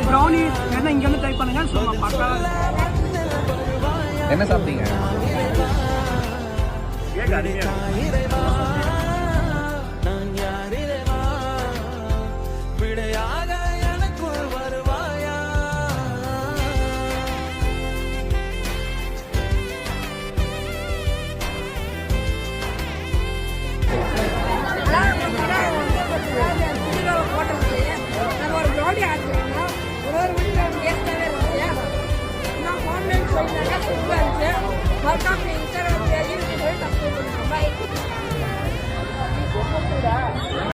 Brownie என்ன இங்க வந்து ட்ரை பண்ணுங்க. சும்மா பக்கா. என்ன சாப்பிட்டீங்க? Welcome.